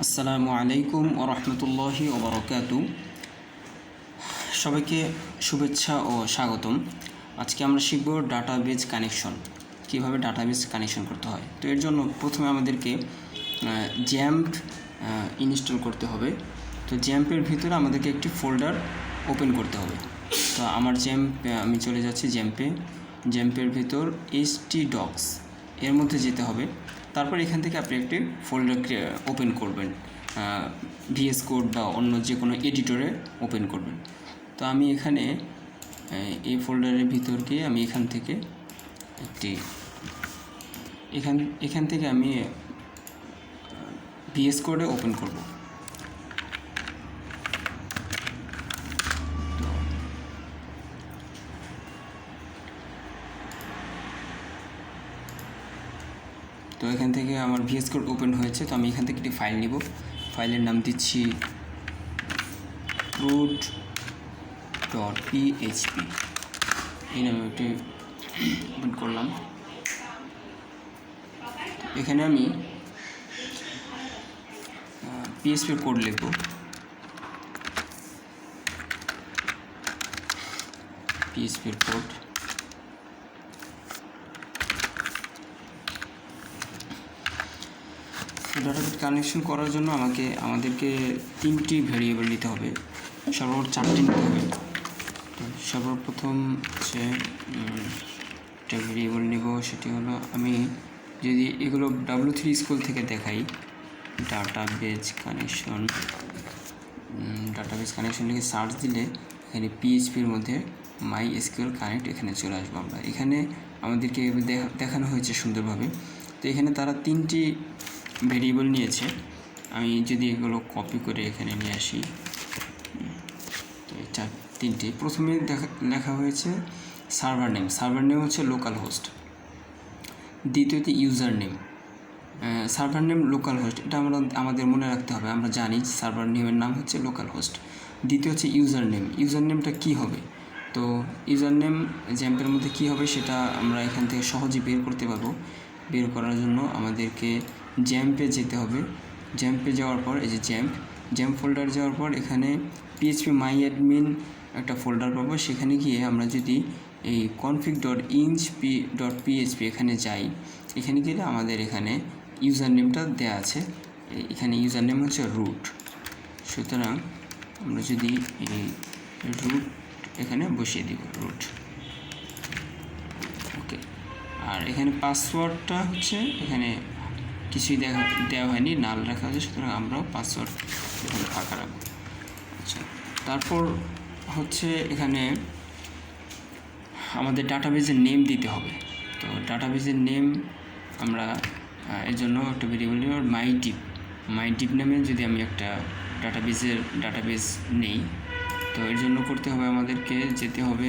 আসসালামু আলাইকুম ওয়া রাহমাতুল্লাহি ওয়া বারাকাতু। সবাইকে শুভেচ্ছা ও স্বাগতম। আজকে আমরা শিখব ডাটাবেজ কানেকশন, কীভাবে ডাটাবেজ কানেকশন করতে হয়। তো এর জন্য প্রথমে আমাদেরকে জ্যাম্প ইনস্টল করতে হবে। তো জ্যাম্পের ভিতরে আমাদেরকে একটি ফোল্ডার ওপেন করতে হবে। তো আমার আমি চলে যাচ্ছি জ্যাম্পের ভিতর htdocs এর মধ্যে যেতে হবে। তারপর এখান থেকে আপনি একটি ফোল্ডার ওপেন করবেন, VS কোড বা অন্য যে কোনো এডিটরে ওপেন করবেন। তো আমি এখানে এই ফোল্ডারের ভিতর গিয়ে আমি এখান থেকে আমি VS কোডে ওপেন করব। তো এখান থেকে আমার VS কোড ওপেন হয়েছে। তো আমি এখান থেকে একটি ফাইল নিব। ফাইলের নাম দিচ্ছি root.php। এই নামে একটি ওপেন করলাম। এখানে আমি PHP কোড লিখব। PHP কোড ডাটাবেজ কানেকশন করার জন্য আমাদেরকে 3টি ভেরিয়েবল নিতে হবে, সর্বমোট 4টি নিতে হবে। তো সর্বপ্রথম হচ্ছে একটা ভেরিয়েবল নেব, সেটি হলো, আমি যদি এগুলো W3 স্কুল থেকে দেখাই, ডাটাবেজ কানেকশন লিখে সার্চ দিলে এখানে PHPর মধ্যে MySQL কানেক্ট এখানে চলে আসবো আমরা। এখানে আমাদেরকে দেখানো হয়েছে সুন্দরভাবে। তো এখানে তারা 3টি ভেরিয়েবল নিয়েছে। আমি যদি এগুলো কপি করে এখানে নিয়ে আসি, তো এই 3টি প্রথমে লেখা হয়েছে সার্ভার নেম হচ্ছে লোকাল হোস্ট। দ্বিতীয়টি user name, server name local host, এটা আমাদের মনে রাখতে হবে। আমরা জানি সার্ভার নেমের নাম হচ্ছে লোকাল হোস্ট। দ্বিতীয় হচ্ছে ইউজার নেমটা কী হবে। তো ইউজার নেম জ্যাম্পের মধ্যে কী হবে সেটা আমরা এখান থেকে সহজেই বের করতে পারবো। বের করার জন্য আমাদেরকে জ্যাম্পে যেতে হবে। জ্যাম্পে যাওয়ার পর এই যে জ্যাম্প ফোল্ডার যাওয়ার পর এখানে PHP myadmin একটা ফোল্ডার পাবো। সেখানে গিয়ে আমরা যদি এই config.inch.php এখানে যাই, এখানে গেলে আমাদের এখানে ইউজার নেমটা দেওয়া আছে। এখানে ইউজার নেম হচ্ছে রুট। সুতরাং আমরা যদি এই রুট এখানে বসিয়ে দিব, রুট, ওকে। আর এখানে পাসওয়ার্ডটা হচ্ছে এখানে কিছুই দেওয়া হয়নি, নাল রাখা আছে, সুতরাং আমরাও পাসওয়ার্ড এখানে ফাঁকা রাখবো। আচ্ছা, তারপর হচ্ছে এখানে আমাদের ডাটাবেজের নেম দিতে হবে। তো ডাটাবেজের নেম আমরা এর জন্য একটা ভেরিয়েবল নেব মাইডিপ নামে। যদি আমি একটা ডাটাবেজ নেই, তো এর জন্য করতে হবে আমাদেরকে যেতে হবে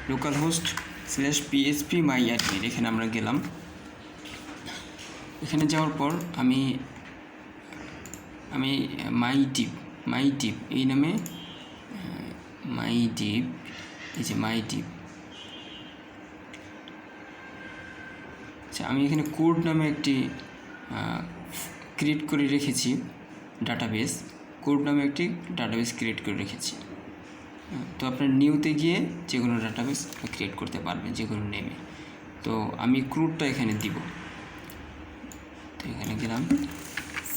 লোকাল হোস্ট/php myadmin, এখানে আমরা গেলাম। এখানে যাওয়ার পর আমি মাইডিপ এই নামে আচ্ছা, আমি এখানে কোড নামে একটি ক্রিয়েট করে রেখেছি ডাটাবেজ ক্রিয়েট করে রেখেছি। তো আপনার নিউতে গিয়ে যে কোনো ডাটাবেস ক্রিয়েট করতে পারবেন যে কোনো নেমে। তো আমি ক্রুটটা এখানে দিব। তো এখানে গেলাম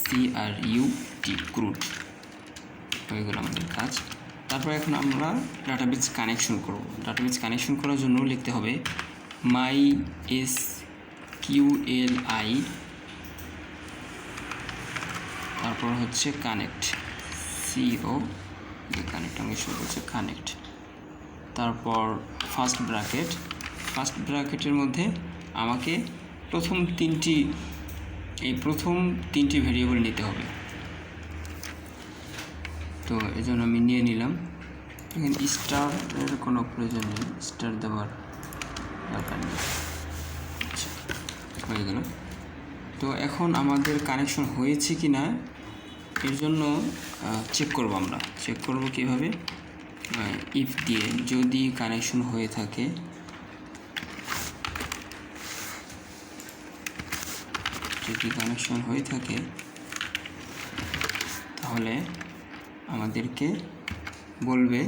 CRUT, হয়ে গেল আমাদের কাজ। তারপর এখন আমরা ডাটাবেজ কানেকশন করব। ডাটাবেজ কানেকশন করার জন্য লিখতে হবে MySQLi, তারপর হচ্ছে কানেক্ট, কানেক্ট, তারপর ফার্স্ট ব্র্যাকেটের মধ্যে আমাকে প্রথম তিনটি ভেরিয়েবল নিতে হবে। তো এই জন্য আমি নিয়ে নিলাম। এখানে স্টারের কোনো প্রয়োজন নেই, স্টার দেওয়ার দরকার নেই। আচ্ছা, হয়ে গেল। তো এখন আমাদের কানেকশন হয়েছে কি না এর জন্য চেক করব কীভাবে, ইফ দিয়ে। যদি কানেকশন হয়ে থাকে যদি কানেকশন হয়ে থাকে তাহলে আমাদেরকে বলবে,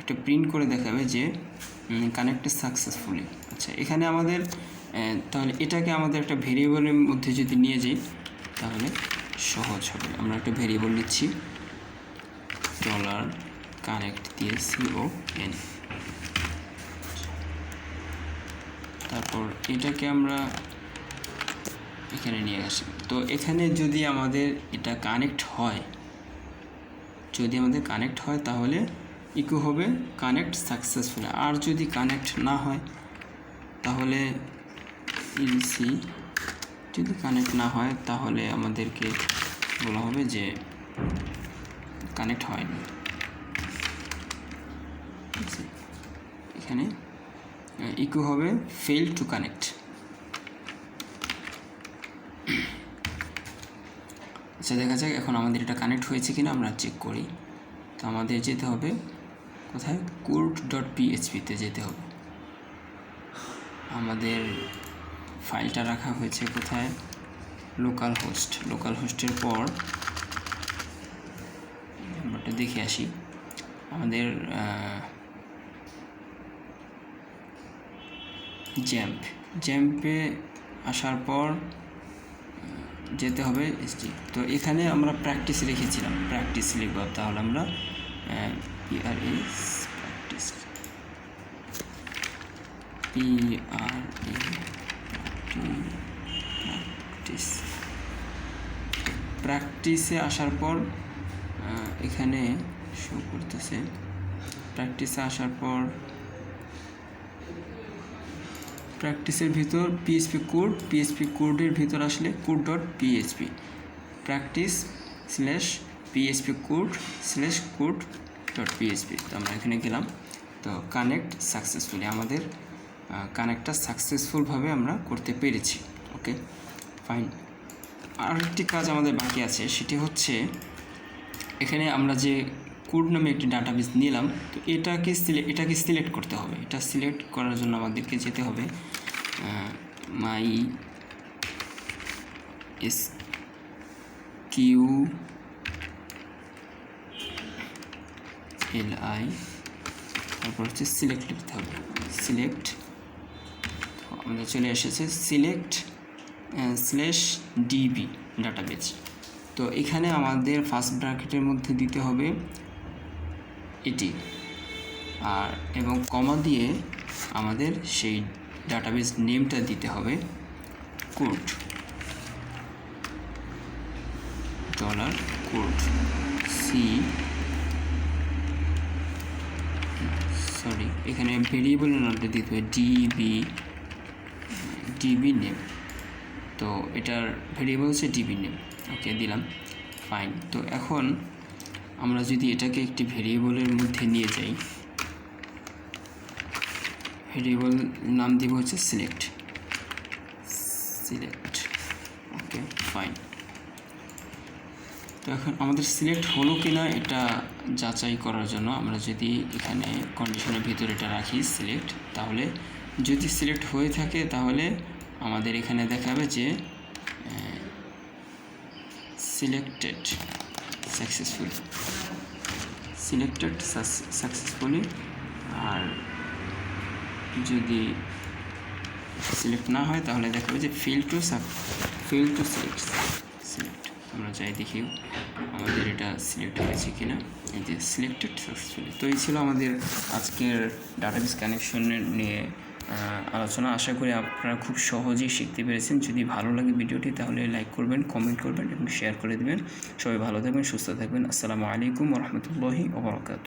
একটা প্রিন্ট করে দেখাবে যে কানেক্টেড সাকসেসফুলি। আচ্ছা, এখানে আমাদের তাহলে এটাকে আমাদের একটা ভেরিয়েবলের মধ্যে যদি নিয়ে যাই তাহলে সহজ হবে। আমরা একটা ভেরিয়েবল নিচ্ছি, $কানেক্ট দিয়ে CON, তারপর এটাকে আমরা এখানে নিয়ে আসি। তো এখানে যদি আমাদের এটা কানেক্ট হয়, তাহলে ইকো হবে কানেক্ট সাকসেসফুল। আর যদি কানেক্ট না হয় তাহলে ইলসি, যদি কানেক্ট না হয় তাহলে আমাদেরকে বলা হবে যে কানেক্ট হয়নি। এখানে ইকো হবে ফেল টু কানেক্ট। আচ্ছা, দেখা যাক এখন আমাদের এটা কানেক্ট হয়েছে কিনা আমরা চেক করি। তো আমাদের যেতে হবে কোথায়, code.php-তে যেতে হবে। আমাদের ফাইলটা রাখা হয়েছে কোথায়, লোকাল হোস্টের পর আমরা দেখে আসি। আমাদের জ্যাম্পে আসার পর যেতে হবে এসটি। তো এখানে আমরা প্র্যাকটিস রেখেছিলাম, প্র্যাকটিস লিখব। তাহলে আমরা প্র্যাকটিসে আসার পর এখানে শো করতেছে, প্র্যাকটিসে আসার পর প্র্যাকটিসের ভিতর পিএইচপি কোডের ভিতর আসলে code.php, practice/php code/code.php। তো আমরা এখানে গেলাম। তো কানেক্ট সাকসেসফুলি, আমাদের কানেক্টটা সাকসেসফুলভাবে আমরা করতে পেরেছি। ওকে, ফাইন। আরেকটি কাজ আমাদের বাকি আছে, সেটি হচ্ছে এখানে আমরা যে কোড নামে একটি ডাটাবেস নিলাম, তো এটাকে সিলেক্ট করতে হবে। এটা সিলেক্ট করার জন্য আমাদেরকে যেতে হবে MySQLi, তারপর হচ্ছে সিলেক্ট লিখতে হবে, সিলেক্ট। আমাদের চলে এসেছে select/db ডাটাবেস। তো এখানে আমাদের ফার্স্ট ব্র্যাকেটের মধ্যে দিতে হবে এটি, আর এবং কমা দিয়ে আমাদের সেই ডাটাবেস নেমটা দিতে হবে কোড, $কোড এখানে ভেরিয়েবলের নামটা দিতে হবে ডিবি নেম। তো এটার ভেরিয়েবল হচ্ছে ডিবি নেম। ওকে, দিলাম, ফাইন। তো এখন আমরা যদি এটাকে একটি ভেরিয়েবলের মধ্যে নিয়ে যাই, ভেরিয়েবল নাম দিব হচ্ছে সিলেক্ট। ওকে, ফাইন। তো এখন আমাদের সিলেক্ট হলো কিনা এটা যাচাই করার জন্য আমরা যদি এখানে কন্ডিশনের ভিতরে এটা রাখি সিলেক্ট, তাহলে যদি সিলেক্ট হয়ে থাকে তাহলে আমাদের এখানে দেখাবে যে সিলেক্টেড সাকসেসফুলি। আর যদি সিলেক্ট না হয় তাহলে দেখাবে যে ফেল টু সিলেক্ট। আমরা যাই দেখি আমাদের এটা সিলেক্ট হয়েছে কিনা। এই যে সিলেক্টেড সাকসেসফুলি। তো এই ছিল আমাদের আজকের ডাটাবেস কানেকশন নিয়ে আলোচনা। আশা করি আপনারা খুব সহজেই শিখতে পেরেছেন। যদি ভালো লাগে ভিডিওটি তাহলে লাইক করবেন, কমেন্ট করবেন এবং শেয়ার করে দেবেন। সবাই ভালো থাকবেন, সুস্থ থাকবেন। আসসালামু আলাইকুম ওয়া রাহমাতুল্লাহি ওয়া বারাকাতুহু।